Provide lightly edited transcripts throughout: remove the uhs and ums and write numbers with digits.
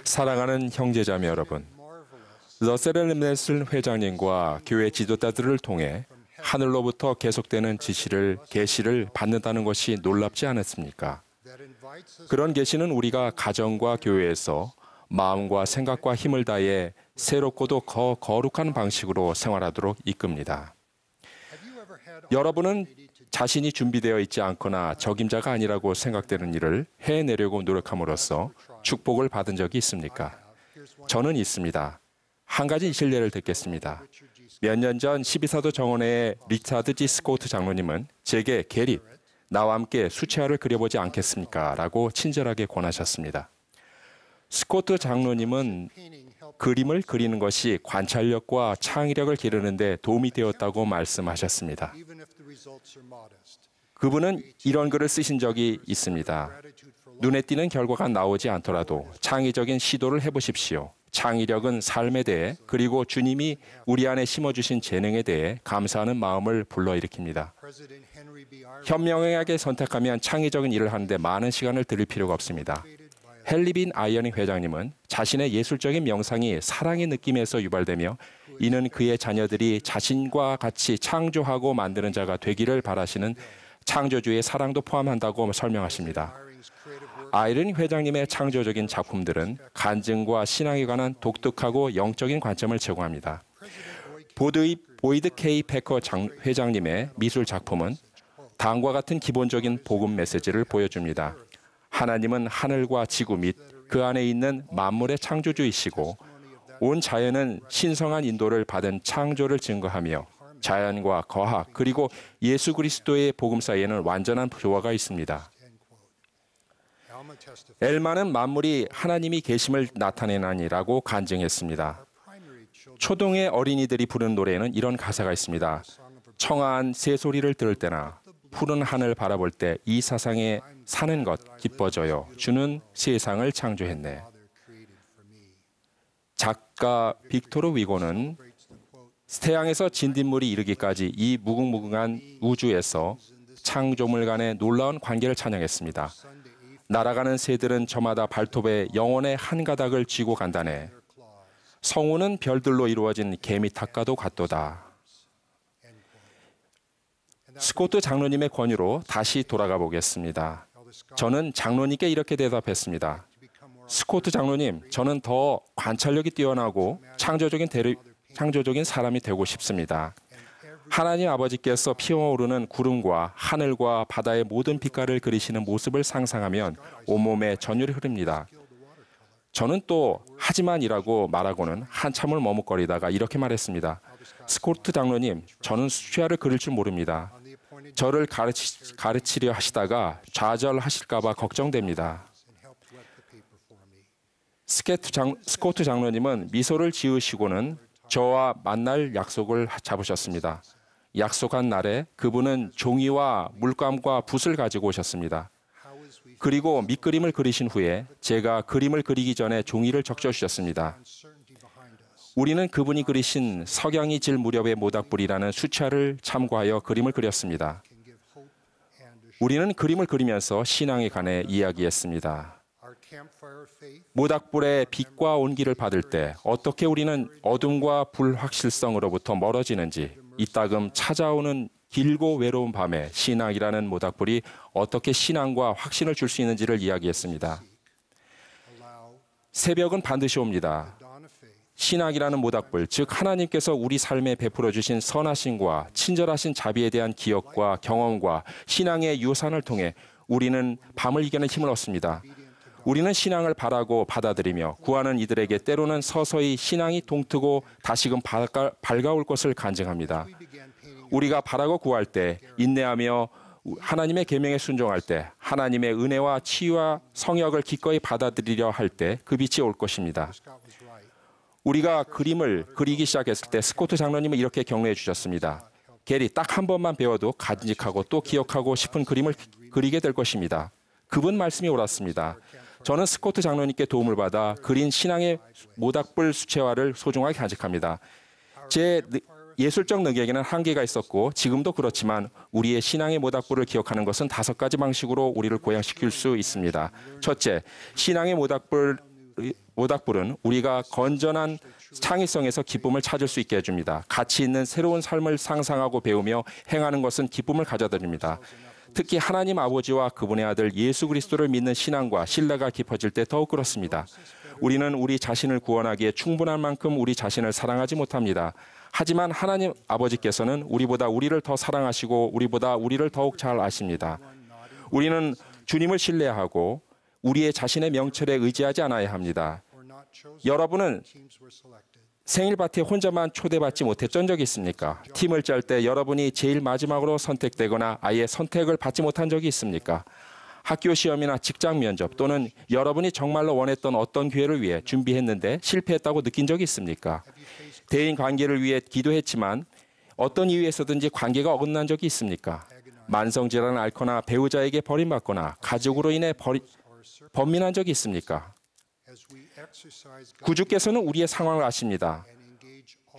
사랑하는 형제자매 여러분, 러셀 렘네슬 회장님과 교회 지도자들을 통해 하늘로부터 계속되는 계시를 받는다는 것이 놀랍지 않았습니까? 그런 계시는 우리가 가정과 교회에서 마음과 생각과 힘을 다해 새롭고도 거룩한 방식으로 생활하도록 이끕니다. 여러분은 자신이 준비되어 있지 않거나 적임자가 아니라고 생각되는 일을 해내려고 노력함으로써 축복을 받은 적이 있습니까? 저는 있습니다. 한 가지 실례를 듣겠습니다. 몇 년 전 12사도 정원회의 리차드 G. 스코트 장로님은 제게 게리, 나와 함께 수채화를 그려보지 않겠습니까? 라고 친절하게 권하셨습니다. 스코트 장로님은 그림을 그리는 것이 관찰력과 창의력을 기르는 데 도움이 되었다고 말씀하셨습니다. 그분은 이런 글을 쓰신 적이 있습니다. 눈에 띄는 결과가 나오지 않더라도 창의적인 시도를 해보십시오. 창의력은 삶에 대해 그리고 주님이 우리 안에 심어주신 재능에 대해 감사하는 마음을 불러일으킵니다. 현명하게 선택하면 창의적인 일을 하는데 많은 시간을 들일 필요가 없습니다. 헨리 빈 아이어닝 회장님은 자신의 예술적인 명상이 사랑의 느낌에서 유발되며 이는 그의 자녀들이 자신과 같이 창조하고 만드는 자가 되기를 바라시는 창조주의 사랑도 포함한다고 설명하십니다. 아이러닝 회장님의 창조적인 작품들은 간증과 신앙에 관한 독특하고 영적인 관점을 제공합니다. 보이드 K. 패커 회장님의 미술 작품은 다음과 같은 기본적인 복음 메시지를 보여줍니다. 하나님은 하늘과 지구 및 그 안에 있는 만물의 창조주이시고 온 자연은 신성한 인도를 받은 창조를 증거하며 자연과 거학 그리고 예수 그리스도의 복음 사이에는 완전한 조화가 있습니다. 엘마는 만물이 하나님이 계심을 나타내나니라고 간증했습니다. 초동의 어린이들이 부르는 노래에는 이런 가사가 있습니다. 청아한 새소리를 들을 때나 푸른 하늘 바라볼 때 이 세상에 사는 것 기뻐져요. 주는 세상을 창조했네. 작가 빅토르 위고는 태양에서 진딧물이 이르기까지 이 무궁무궁한 우주에서 창조물 간의 놀라운 관계를 찬양했습니다. 날아가는 새들은 저마다 발톱에 영혼의 한 가닥을 쥐고 간다네. 성우는 별들로 이루어진 개미 탁과도 같도다. 스코트 장로님의 권유로 다시 돌아가 보겠습니다. 저는 장로님께 이렇게 대답했습니다. 스코트 장로님, 저는 더 관찰력이 뛰어나고 창조적인 사람이 되고 싶습니다. 하나님 아버지께서 피어오르는 구름과 하늘과 바다의 모든 빛깔을 그리시는 모습을 상상하면 온몸에 전율이 흐릅니다. 저는 또 하지만이라고 말하고는 한참을 머뭇거리다가 이렇게 말했습니다. 스코트 장로님, 저는 수채화를 그릴 줄 모릅니다. 저를 가르치려 하시다가 좌절하실까 봐 걱정됩니다. 스코트 장로님은 미소를 지으시고는 저와 만날 약속을 잡으셨습니다. 약속한 날에 그분은 종이와 물감과 붓을 가지고 오셨습니다. 그리고 밑그림을 그리신 후에 제가 그림을 그리기 전에 종이를 적셔주셨습니다. 우리는 그분이 그리신 석양이 질 무렵의 모닥불이라는 수채화를 참고하여 그림을 그렸습니다. 우리는 그림을 그리면서 신앙에 관해 이야기했습니다. 모닥불의 빛과 온기를 받을 때 어떻게 우리는 어둠과 불확실성으로부터 멀어지는지, 이따금 찾아오는 길고 외로운 밤에 신앙이라는 모닥불이 어떻게 신앙과 확신을 줄 수 있는지를 이야기했습니다. 새벽은 반드시 옵니다. 신앙이라는 모닥불, 즉 하나님께서 우리 삶에 베풀어 주신 선하심과 친절하신 자비에 대한 기억과 경험과 신앙의 유산을 통해 우리는 밤을 이겨낼 힘을 얻습니다. 우리는 신앙을 바라고 받아들이며 구하는 이들에게 때로는 서서히 신앙이 동트고 다시금 밝아올 것을 간증합니다. 우리가 바라고 구할 때, 인내하며 하나님의 계명에 순종할 때, 하나님의 은혜와 치유와 성역을 기꺼이 받아들이려 할 때 그 빛이 올 것입니다. 우리가 그림을 그리기 시작했을 때 스코트 장로님은 이렇게 격려해 주셨습니다. 게리, 딱 한 번만 배워도 간직하고 또 기억하고 싶은 그림을 그리게 될 것입니다. 그분 말씀이 옳았습니다. 저는 스코트 장로님께 도움을 받아 그린 신앙의 모닥불 수채화를 소중하게 간직합니다. 제 예술적 능력에는 한계가 있었고 지금도 그렇지만 우리의 신앙의 모닥불을 기억하는 것은 5가지 방식으로 우리를 고양시킬 수 있습니다. 첫째, 신앙의 모닥불은 우리가 건전한 창의성에서 기쁨을 찾을 수 있게 해줍니다. 가치 있는 새로운 삶을 상상하고 배우며 행하는 것은 기쁨을 가져다줍니다. 특히 하나님 아버지와 그분의 아들 예수 그리스도를 믿는 신앙과 신뢰가 깊어질 때 더욱 그렇습니다. 우리는 우리 자신을 구원하기에 충분한 만큼 우리 자신을 사랑하지 못합니다. 하지만 하나님 아버지께서는 우리보다 우리를 더 사랑하시고 우리보다 우리를 더욱 잘 아십니다. 우리는 주님을 신뢰하고 우리의 자신의 명철에 의지하지 않아야 합니다. 여러분은 생일 파티에 혼자만 초대받지 못했던 적이 있습니까? 팀을 짤 때 여러분이 제일 마지막으로 선택되거나 아예 선택을 받지 못한 적이 있습니까? 학교 시험이나 직장 면접 또는 여러분이 정말로 원했던 어떤 기회를 위해 준비했는데 실패했다고 느낀 적이 있습니까? 대인 관계를 위해 기도했지만 어떤 이유에서든지 관계가 어긋난 적이 있습니까? 만성질환을 앓거나 배우자에게 버림받거나 가족으로 인해 번민한 적이 있습니까? 구주께서는 우리의 상황을 아십니다.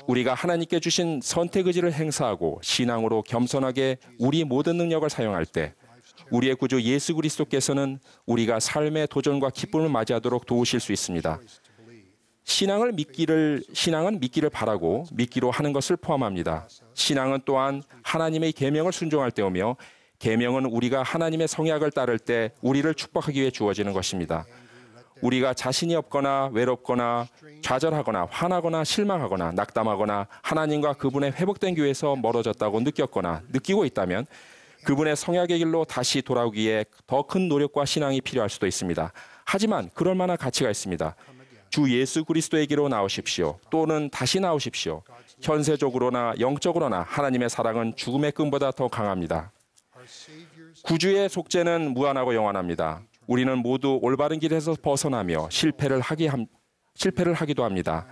우리가 하나님께 주신 선택 의지를 행사하고 신앙으로 겸손하게 우리 모든 능력을 사용할 때 우리의 구주 예수 그리스도께서는 우리가 삶의 도전과 기쁨을 맞이하도록 도우실 수 있습니다. 신앙은 믿기를 바라고 믿기로 하는 것을 포함합니다. 신앙은 또한 하나님의 계명을 순종할 때오며 계명은 우리가 하나님의 성약을 따를 때 우리를 축복하기 위해 주어지는 것입니다. 우리가 자신이 없거나 외롭거나 좌절하거나 화나거나 실망하거나 낙담하거나 하나님과 그분의 회복된 교회에서 멀어졌다고 느끼고 있다면 그분의 성약의 길로 다시 돌아오기에 더 큰 노력과 신앙이 필요할 수도 있습니다. 하지만 그럴 만한 가치가 있습니다. 주 예수 그리스도에게로 나오십시오. 또는 다시 나오십시오. 현세적으로나 영적으로나 하나님의 사랑은 죽음의 끈보다 더 강합니다. 구주의 속죄는 무한하고 영원합니다. 우리는 모두 올바른 길에서 벗어나며 실패를 하기도 합니다.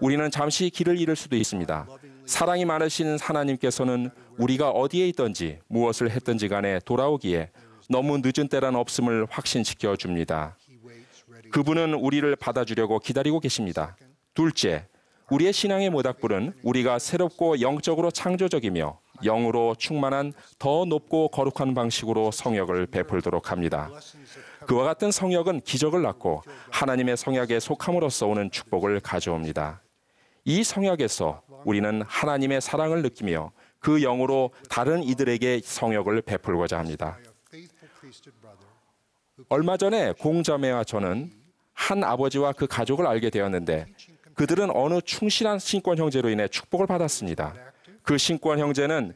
우리는 잠시 길을 잃을 수도 있습니다. 사랑이 많으신 하나님께서는 우리가 어디에 있든지 무엇을 했든지 간에 돌아오기에 너무 늦은 때란 없음을 확신시켜 줍니다. 그분은 우리를 받아주려고 기다리고 계십니다. 둘째, 우리의 신앙의 모닥불은 우리가 새롭고 영적으로 창조적이며 영으로 충만한 더 높고 거룩한 방식으로 성역을 베풀도록 합니다. 그와 같은 성역은 기적을 낳고 하나님의 성약에 속함으로써 오는 축복을 가져옵니다. 이 성약에서 우리는 하나님의 사랑을 느끼며 그 영으로 다른 이들에게 성역을 베풀고자 합니다. 얼마 전에 공자매와 저는 한 아버지와 그 가족을 알게 되었는데 그들은 어느 충실한 신권 형제로 인해 축복을 받았습니다. 그 신권 형제는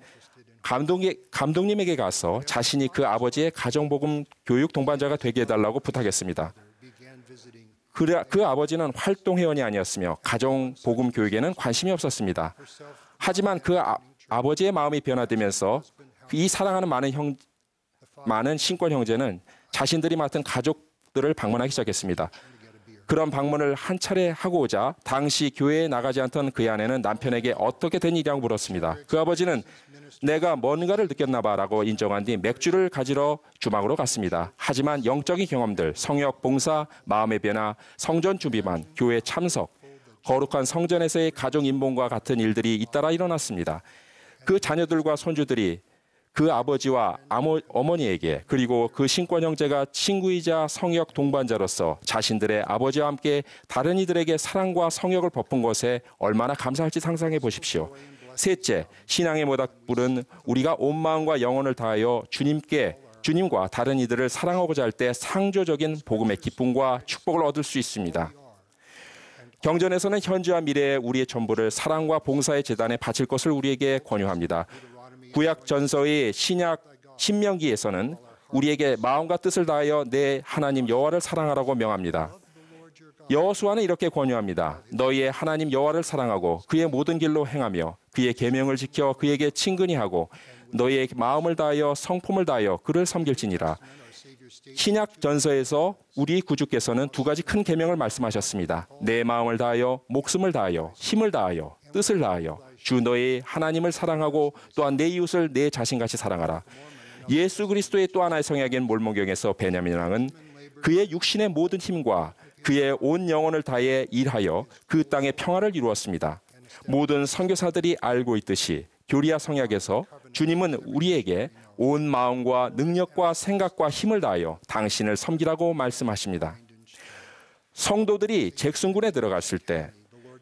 감독님에게 가서 자신이 그 아버지의 가정복음 교육 동반자가 되게 해달라고 부탁했습니다. 그 아버지는 활동회원이 아니었으며 가정복음 교육에는 관심이 없었습니다. 하지만 그 아버지의 마음이 변화되면서 이 사랑하는 많은 신권 형제는 자신들이 맡은 가족들을 방문하기 시작했습니다. 그런 방문을 한 차례 하고 오자 당시 교회에 나가지 않던 그의 아내는 남편에게 어떻게 된 일이라고 물었습니다. 그 아버지는 내가 뭔가를 느꼈나 봐라고 인정한 뒤 맥주를 가지러 주방으로 갔습니다. 하지만 영적인 경험들, 성역, 봉사, 마음의 변화, 성전 준비반, 교회 참석, 거룩한 성전에서의 가정 임봉과 같은 일들이 잇따라 일어났습니다. 그 자녀들과 손주들이 그 아버지와 어머니에게 그리고 그 신권 형제가 친구이자 성역 동반자로서 자신들의 아버지와 함께 다른 이들에게 사랑과 성역을 베푼 것에 얼마나 감사할지 상상해 보십시오. 셋째, 신앙의 모닥불은 우리가 온 마음과 영혼을 다하여 주님과 다른 이들을 사랑하고자 할 때 상조적인 복음의 기쁨과 축복을 얻을 수 있습니다. 경전에서는 현재와 미래의 우리의 전부를 사랑과 봉사의 제단에 바칠 것을 우리에게 권유합니다. 구약 전서의 신명기에서는 우리에게 마음과 뜻을 다하여 내 하나님 여호와를 사랑하라고 명합니다. 여호수아는 이렇게 권유합니다. 너희의 하나님 여호와를 사랑하고 그의 모든 길로 행하며 그의 계명을 지켜 그에게 친근히 하고 너희의 마음을 다하여 성품을 다하여 그를 섬길지니라. 신약 전서에서 우리 구주께서는 두 가지 큰 계명을 말씀하셨습니다. 내 마음을 다하여 목숨을 다하여 힘을 다하여 뜻을 다하여 주 너의 하나님을 사랑하고 또한 내 이웃을 내 자신같이 사랑하라. 예수 그리스도의 또 하나의 성약인 몰몬경에서 베냐민 왕은 그의 육신의 모든 힘과 그의 온 영혼을 다해 일하여 그 땅의 평화를 이루었습니다. 모든 선교사들이 알고 있듯이 교리야 성약에서 주님은 우리에게 온 마음과 능력과 생각과 힘을 다하여 당신을 섬기라고 말씀하십니다. 성도들이 잭슨군에 들어갔을 때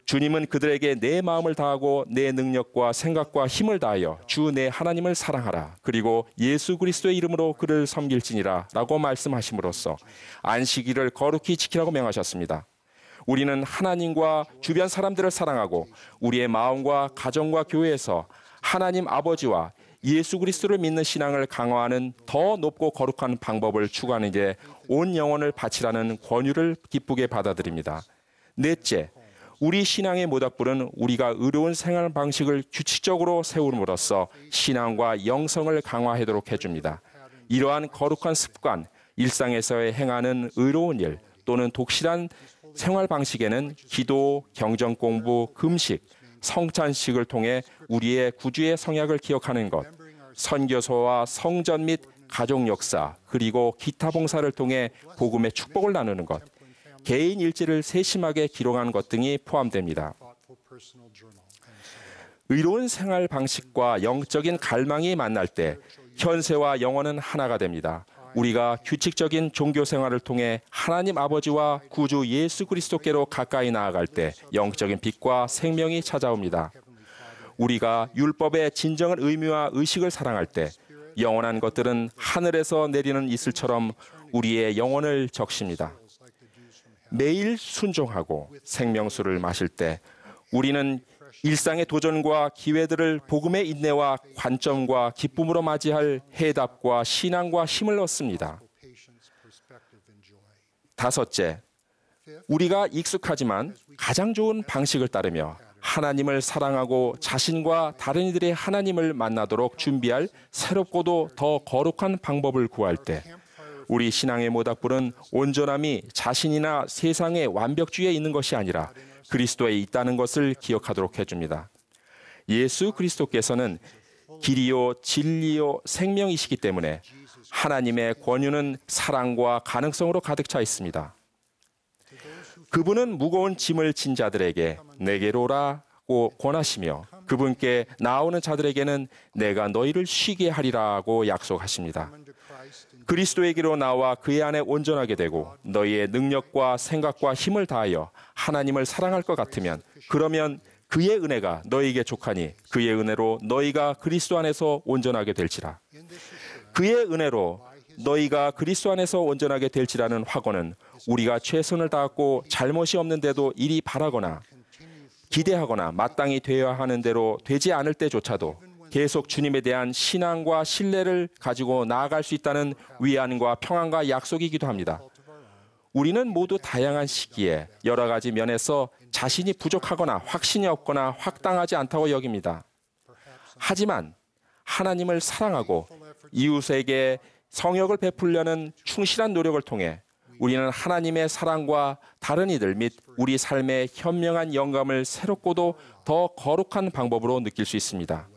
주님은 그들에게 내 마음을 다하고 내 능력과 생각과 힘을 다하여 주 내 하나님을 사랑하라. 그리고 예수 그리스도의 이름으로 그를 섬길지니라 라고 말씀하심으로써 안식일을 거룩히 지키라고 명하셨습니다. 우리는 하나님과 주변 사람들을 사랑하고 우리의 마음과 가정과 교회에서 하나님 아버지와 예수 그리스도를 믿는 신앙을 강화하는 더 높고 거룩한 방법을 추구하는 게 온 영혼을 바치라는 권유를 기쁘게 받아들입니다. 넷째, 우리 신앙의 모닥불은 우리가 의로운 생활 방식을 규칙적으로 세움으로써 신앙과 영성을 강화하도록 해줍니다. 이러한 거룩한 습관, 일상에서 행하는 의로운 일 또는 독실한 생활 방식에는 기도, 경전 공부, 금식, 성찬식을 통해 우리의 구주의 성약을 기억하는 것, 선교소와 성전 및 가족 역사, 그리고 기타 봉사를 통해 복음의 축복을 나누는 것, 개인 일지를 세심하게 기록하는 것 등이 포함됩니다. 의로운 생활 방식과 영적인 갈망이 만날 때 현세와 영혼은 하나가 됩니다. 우리가 규칙적인 종교 생활을 통해 하나님 아버지와 구주 예수 그리스도께로 가까이 나아갈 때 영적인 빛과 생명이 찾아옵니다. 우리가 율법의 진정한 의미와 의식을 사랑할 때 영원한 것들은 하늘에서 내리는 이슬처럼 우리의 영혼을 적십니다. 매일 순종하고 생명수를 마실 때 우리는 일상의 도전과 기회들을 복음의 인내와 관점과 기쁨으로 맞이할 해답과 신앙과 힘을 얻습니다. 다섯째, 우리가 익숙하지만 가장 좋은 방식을 따르며 하나님을 사랑하고 자신과 다른 이들의 하나님을 만나도록 준비할 새롭고도 더 거룩한 방법을 구할 때 우리 신앙의 모닥불은 온전함이 자신이나 세상의 완벽주의에 있는 것이 아니라 그리스도에 있다는 것을 기억하도록 해줍니다. 예수 그리스도께서는 길이요 진리요 생명이시기 때문에 하나님의 권유는 사랑과 가능성으로 가득 차 있습니다. 그분은 무거운 짐을 진 자들에게 내게로 오라고 권하시며 그분께 나오는 자들에게는 내가 너희를 쉬게 하리라고 약속하십니다. 그리스도에게로 나와 그의 안에 온전하게 되고 너희의 능력과 생각과 힘을 다하여 하나님을 사랑할 것 같으면 그러면 그의 은혜가 너희에게 족하니 그의 은혜로 너희가 그리스도 안에서 온전하게 될지라. 그의 은혜로 너희가 그리스도 안에서 온전하게 될지라는 확언은 우리가 최선을 다하고 잘못이 없는데도 이리 바라거나 기대하거나 마땅히 되어야 하는 대로 되지 않을 때조차도 계속 주님에 대한 신앙과 신뢰를 가지고 나아갈 수 있다는 위안과 평안과 약속이기도 합니다. 우리는 모두 다양한 시기에 여러 가지 면에서 자신이 부족하거나 확신이 없거나 확당하지 않다고 여깁니다. 하지만 하나님을 사랑하고 이웃에게 성역을 베풀려는 충실한 노력을 통해 우리는 하나님의 사랑과 다른 이들 및 우리 삶의 현명한 영감을 새롭고도 더 거룩한 방법으로 느낄 수 있습니다.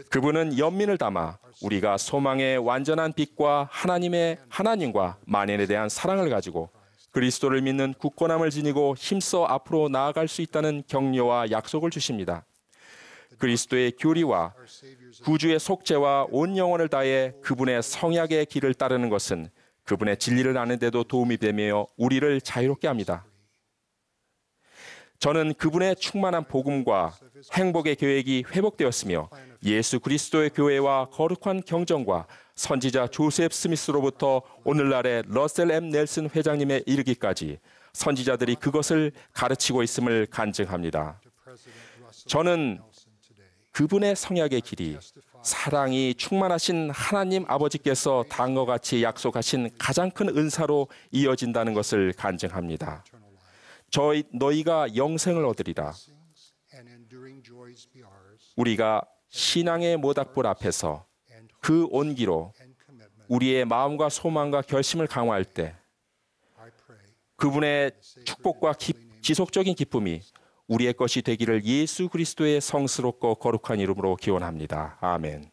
그분은 연민을 담아 우리가 소망의 완전한 빛과 하나님과 만인에 대한 사랑을 가지고 그리스도를 믿는 굳건함을 지니고 힘써 앞으로 나아갈 수 있다는 격려와 약속을 주십니다. 그리스도의 교리와 구주의 속죄와 온 영혼을 다해 그분의 성약의 길을 따르는 것은 그분의 진리를 아는 데도 도움이 되며 우리를 자유롭게 합니다. 저는 그분의 충만한 복음과 행복의 계획이 회복되었으며 예수 그리스도의 교회와 거룩한 경전과 선지자 조셉 스미스로부터 오늘날의 러셀 M. 넬슨 회장님에 이르기까지 선지자들이 그것을 가르치고 있음을 간증합니다. 저는 그분의 성약의 길이 사랑이 충만하신 하나님 아버지께서 다음과 같이 약속하신 가장 큰 은사로 이어진다는 것을 간증합니다. 너희가 영생을 얻으리라. 우리가 신앙의 모닥불 앞에서 그 온기로 우리의 마음과 소망과 결심을 강화할 때 그분의 축복과 지속적인 기쁨이 우리의 것이 되기를 예수 그리스도의 성스럽고 거룩한 이름으로 기원합니다. 아멘.